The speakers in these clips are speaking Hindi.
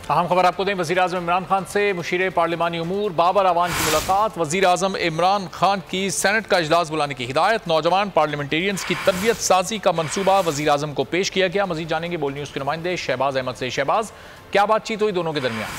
अहम खबर आपको दें, वज़ीर-ए-आज़म इमरान खान से मुशीर पार्लिमानी उमूर बाबर अवान की मुलाकात। वज़ीर-ए-आज़म इमरान खान की सेनेट का इजलास बुलाने की हिदायत। नौजवान पार्लियामेंटेरियंस की तरबियत साजी का मनसूबा वज़ीर-ए-आज़म को पेश किया गया। मज़ीद जानेंगे बोल न्यूज़ के नुमाइंदे शहबाज अहमद से। शहबाज, क्या बातचीत हुई दोनों के दरमियान?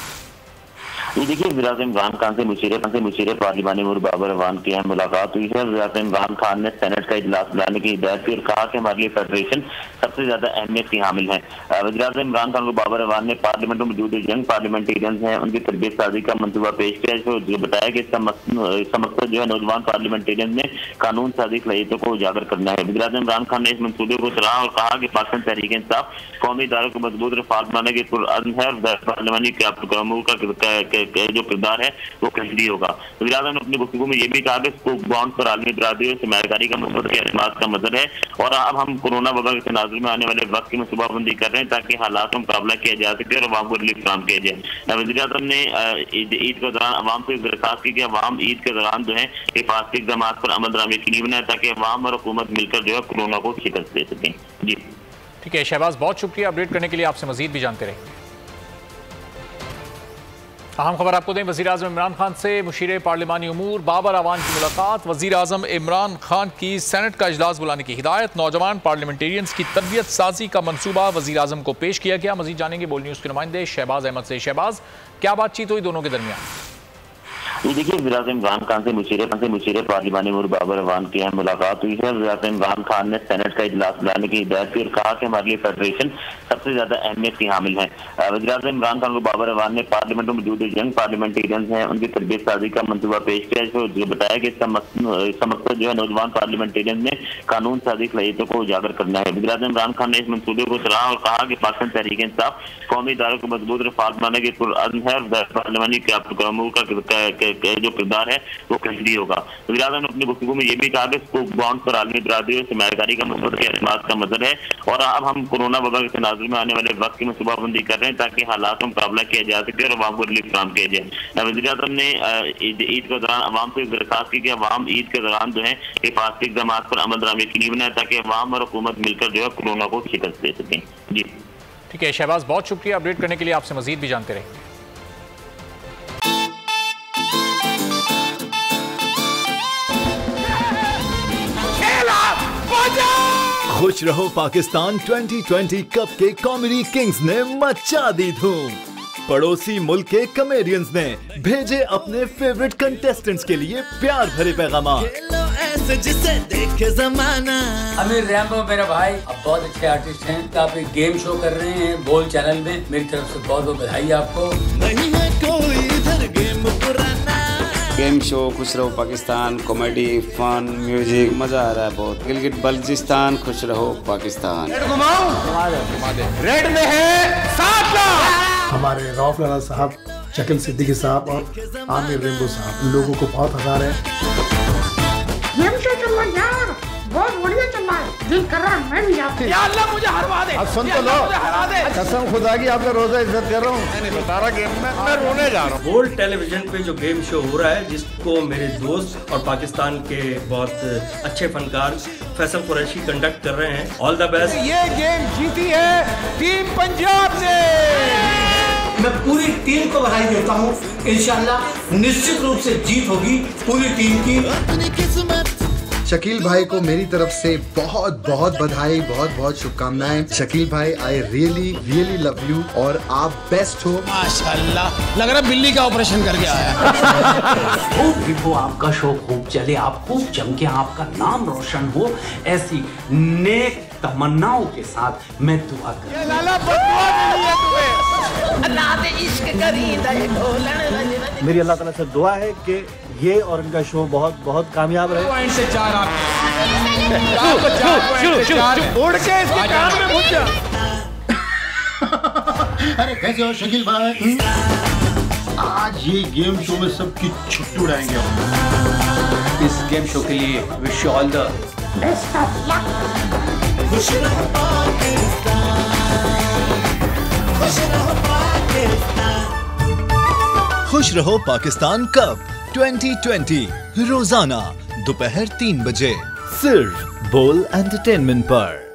ये देखिए, वज़ीर-ए-आज़म इमरान खान से मुशीर पार्लिमानी उमूर बाबर अवान की अहम मुलाकात हुई है। वज़ीर-ए-आज़म इमरान खान ने सेनेट का इजलास बुलाने की हिदायत की और कहा कि हमारे लिए फेडरेशन सबसे ज्यादा अहमियत की हामिल है। वज़ीर-ए-आज़म इमरान खान को बाबर अवान ने पार्लियामेंट में मौजूद यंग पार्लियामेंटेरियंस हैं उनकी तरबियत साजी का मनसूबा पेश किया, जो बताया कि इसका मकसद जो है नौजवान पार्लियामेंटेरियंस में कानून साजी सलाहियतों को उजागर करना है। वज़ीर-ए-आज़म इमरान खान ने इस मनसूबे को सराहा और कहा कि पाकिस्तान तहरीक इंसाफ कौमी इदारों को मजबूत रफाल बनाने के पुरअज़्म है और पार्लियामानी का जो किरदार है वो कहीं होगा। वज़ीर-ए-आज़म ने अपनी गुफ्तगू में यह भी कहा कि स्कोप बाउंड पर आलमी बरादरी और सरमायाकारी का मकसद के एतमाद का मजर है और अब हम कोरोना वबा के तनाजुर में आने वाले वक्त की मनसूबाबंदी कर रहे हैं ताकि हालात का मुकाबला किया जा सके और अवाम को रिलीफ काम किया जाए। वज़ीर-ए-आज़म ने ईद के दौरान अवाम से दरख्वास्त की कि अवाम ईद के दौरान जो है हिफाजती इक़दाम पर अमल दरामद यकीनी बनाए ताकि अवाम और हुकूमत मिलकर जो है कोरोना को शिकस्त दे सकें। जी ठीक है शहबाज, बहुत शुक्रिया अपडेट करने के लिए। आपसे मजीद भी जानते रहेंगे। अहम खबर आपको दें, वज़ीर-ए-आज़म इमरान खान से मुशीर पार्लिमानी उमूर बाबर अवान की मुलाकात। वज़ीर-ए-आज़म इमरान खान की सेनेट का इजलास बुलाने की हिदायत। नौजवान पार्लियामेंटेरियंस की तरबियत साजी का मनसूबा वज़ीर-ए-आज़म को पेश किया गया। मज़ीद जानेंगे बोल न्यूज़ के नुमाइंदे शहबाज अहमद से। शहबाज, क्या बातचीत हुई दोनों के दरमियान? ये देखिए, वज़ीर-ए-आज़म इमरान खान से मुशीर पार्लिमानी उमूर बाबर अवान की अहम मुलाकात हुई है। वज़ीर-ए-आज़म इमरान खान ने सेनेट का इजलास बुलाने की हिदायत की और कहा कि हमारे लिए फेडरेशन सबसे ज्यादा अहमियत की हामिल है। वज़ीर-ए-आज़म इमरान खान को बाबर अवान ने पार्लियामेंट में मौजूद यंग पार्लियामेंटेरियंस हैं उनकी तरबियत साजी का मनसूबा पेश किया, जो बताया कि इसका मकसद जो है नौजवान पार्लियामेंटेरियंस में कानून साजी सलाहियतों को उजागर करना है। वज़ीर-ए-आज़म इमरान खान ने इस मनसूबे को सराहा और कहा कि पाकिस्तान तहरीक इंसाफ कौमी इदारों को मजबूत रफाल बनाने के पुरअज़्म है और पार्लियामानी का जो किरदार है वो कहीं होगा। वज़ीर-ए-आज़म ने अपनी गुफ्तगू में यह भी कहा कि स्कोप बाउंड पर आलमी बरादरी और सरमायाकारी का मकसद के एतमाद का मजर है और अब हम कोरोना वबा के तनाजुर में आने वाले वक्त की मनसूबाबंदी कर रहे हैं ताकि हालात का मुकाबला किया जा सके और अवाम को रिलीफ काम किया जाए। वज़ीर-ए-आज़म ने ईद के दौरान अवाम से दरख्वास्त की कि अवाम ईद के दौरान जो है हिफाजती इक़दाम पर अमल दरामद यकीनी बनाए ताकि अवाम और हुकूमत मिलकर जो है कोरोना को शिकस्त दे सकें। जी ठीक है शहबाज, बहुत शुक्रिया अपडेट करने के लिए। आपसे मजीद भी जानते रहेंगे। खुश रहो पाकिस्तान 2020 कप के कॉमेडी किंग्स ने मचा दी धूम। पड़ोसी मुल्क के कॉमेडियंस ने भेजे अपने फेवरेट कंटेस्टेंट्स के लिए प्यार भरे पैगामात। जिसे देखे जमाना। अमीर रैम्बो मेरा भाई अब बहुत अच्छे आर्टिस्ट हैं। आप एक गेम शो कर रहे हैं बोल चैनल में, मेरी तरफ से बहुत बहुत बधाई आपको। नहीं है कोई इधर गेम पुराना। गेम शो खुश रहो पाकिस्तान, कॉमेडी, फन, म्यूजिक, मजा आ रहा है बहुत। गिलगित बल्चिस्तान खुश रहो पाकिस्तान। रेड में है 7 लाख। हमारे रऊफ लाला साहब, शकील सिद्दीकी साहब और आमिर रैम्बो साहब, लोगों को बहुत हंसा रहे हैं। गेम शो चल रहा है यार, बहुत बढ़िया चल रहा है। दिल कर रहा है मैं भी आपके। या अल्लाह मुझे हरवा दे। अब सुन तो लो, कसम खुदा की आपका रोजा इज्जत कर रहा हूँ। नहीं बता रहा गेम में मैं रोने जा रहा हूँ। बोल्ड टेलीविजन पे जो गेम शो हो रहा है जिसको मेरे दोस्त और पाकिस्तान के बहुत अच्छे फनकार फैसल कुरैशी कंडक्ट कर रहे हैं। All the best. ये गेम जीती है टीम पंजाब ने। मैं पूरी टीम को बधाई देता हूँ। इंशाल्लाह निश्चित रूप से जीत होगी पूरी टीम की। शकील भाई को मेरी तरफ से बहुत बहुत बधाई, बहुत बहुत शुभकामनाएं। शकील भाई, I really really love you और आप बेस्ट हो। माशाल्लाह, लग रहा है बिल्ली का ऑपरेशन करके आया। खूब वो आपका शो खूब चले, आप खूब जम के आपका नाम रोशन हो, ऐसी नेक तमन्नाओं के साथ मैं दुआ करता हूँ। मेरी अल्लाह ताला से दुआ है कि ये और इनका शो बहुत बहुत कामयाब रहे। अरे कैसे हो शकील भाई? आज ये गेम शो में सबकी छुट्टी उड़ाएंगे। इस गेम शो के लिए wish you all the best of luck. खुश रहो पाकिस्तान, खुश रहो पाकिस्तान। खुश रहो पाकिस्तान कप 2020 रोजाना दोपहर 3 बजे सिर्फ बोल एंटरटेनमेंट पर।